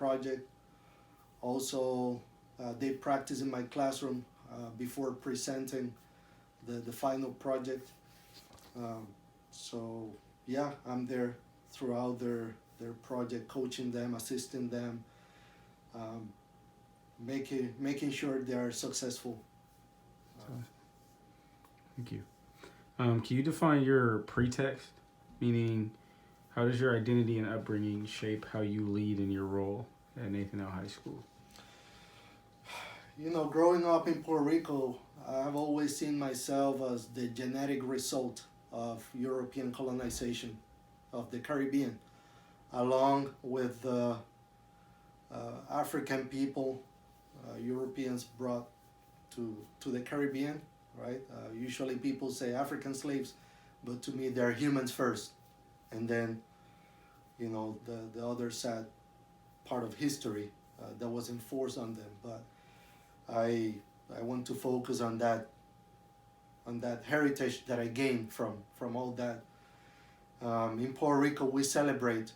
project. Also, they practice in my classroom before presenting the final project. So yeah, I'm there throughout their project, coaching them, assisting them, um, making sure they are successful. Thank you. Can you define your pretext? Meaning, how does your identity and upbringing shape how you lead in your role at Nathan L. High School? You know, growing up in Puerto Rico, I've always seen myself as the genetic result of European colonization of the Caribbean, along with the African people Europeans brought to the Caribbean, right? Usually people say African slaves, but to me they're humans first, and then, you know, the other sad part of history that was enforced on them. But I want to focus on that heritage that I gained from all that. In Puerto Rico, we celebrate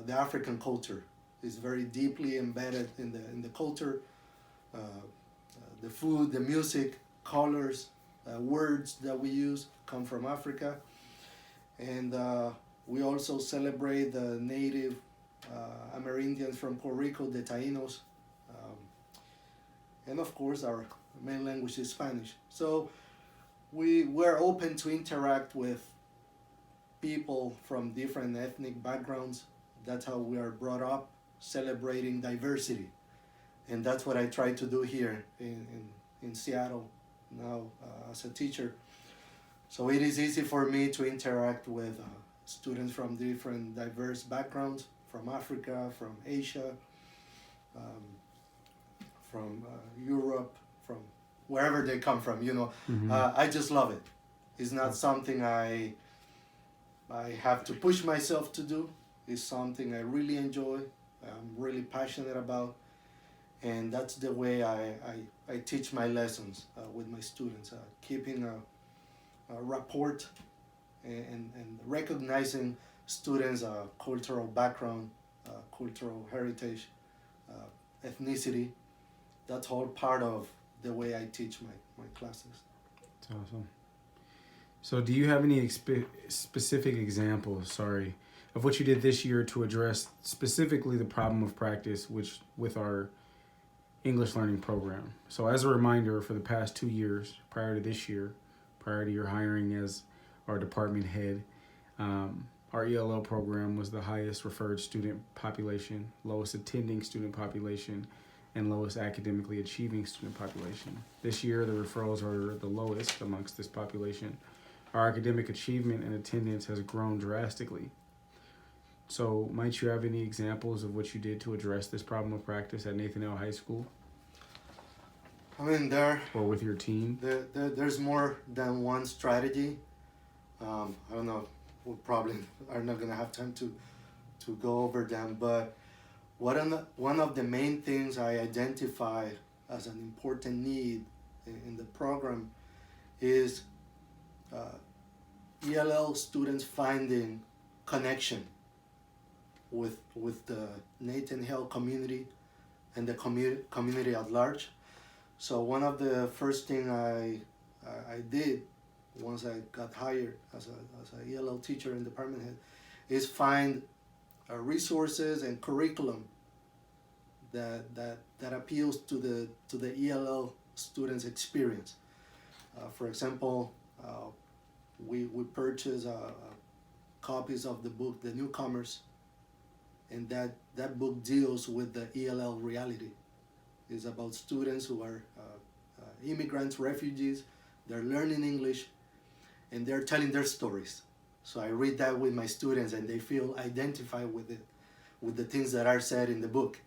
the African culture. It's very deeply embedded in the culture. The food, the music, colors, words that we use come from Africa, and we also celebrate the native Amerindians from Puerto Rico, the Taínos, and of course our main language is Spanish. So we're open to interact with people from different ethnic backgrounds. That's how we are brought up, celebrating diversity. And that's what I try to do here in Seattle now as a teacher. So it is easy for me to interact with students from different diverse backgrounds, from Africa, from Asia, from Europe, from wherever they come from, you know. Mm-hmm. I just love it. It's not something I have to push myself to do. It's something I really enjoy, I'm really passionate about, and that's the way I teach my lessons with my students, keeping a rapport and recognizing students' cultural background, cultural heritage, ethnicity. That's all part of the way I teach my classes. That's awesome. So do you have any specific examples, of what you did this year to address specifically the problem of practice with our English learning program? So as a reminder, for the past 2 years, prior to this year, prior to your hiring as our department head, our ELL program was the highest referred student population, lowest attending student population, and lowest academically achieving student population. This year, the referrals are the lowest amongst this population. Our academic achievement and attendance has grown drastically. So might you have any examples of what you did to address this problem of practice at Nathan L. High School? I mean, or with your team? There's more than one strategy. I don't know, we probably are not going to have time to go over them, but one of the main things I identify as an important need in the program is ELL students finding connection with the Nathan Hill community and the community at large. So one of the first thing I did once I got hired as a ELL teacher and department head is find resources and curriculum that appeals to the ELL students' experience. For example, we purchase copies of the book The Newcomers, and that book deals with the ELL reality. It's about students who are immigrants, refugees. They're learning English, and they're telling their stories. So I read that with my students, and they feel identified with it, with the things that are said in the book.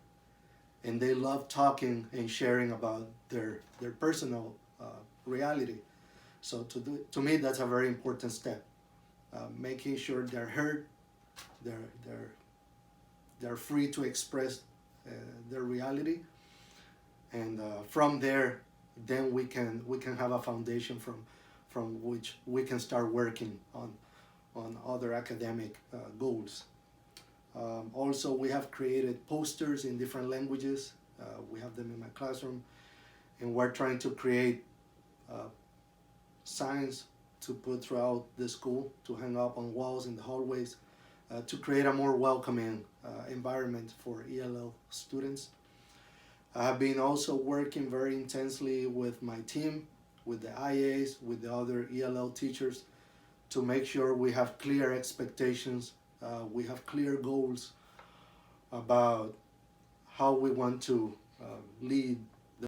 And they love talking and sharing about their personal reality. So to me, that's a very important step. Making sure they're heard, they're free to express their reality, and from there, then we can have a foundation from which we can start working on other academic goals. Also, we have created posters in different languages. We have them in my classroom, and we're trying to create signs to put throughout the school, to hang up on walls in the hallways, to create a more welcoming environment for ELL students. I have been also working very intensely with my team, with the IAs, with the other ELL teachers, to make sure we have clear expectations, we have clear goals about how we want to lead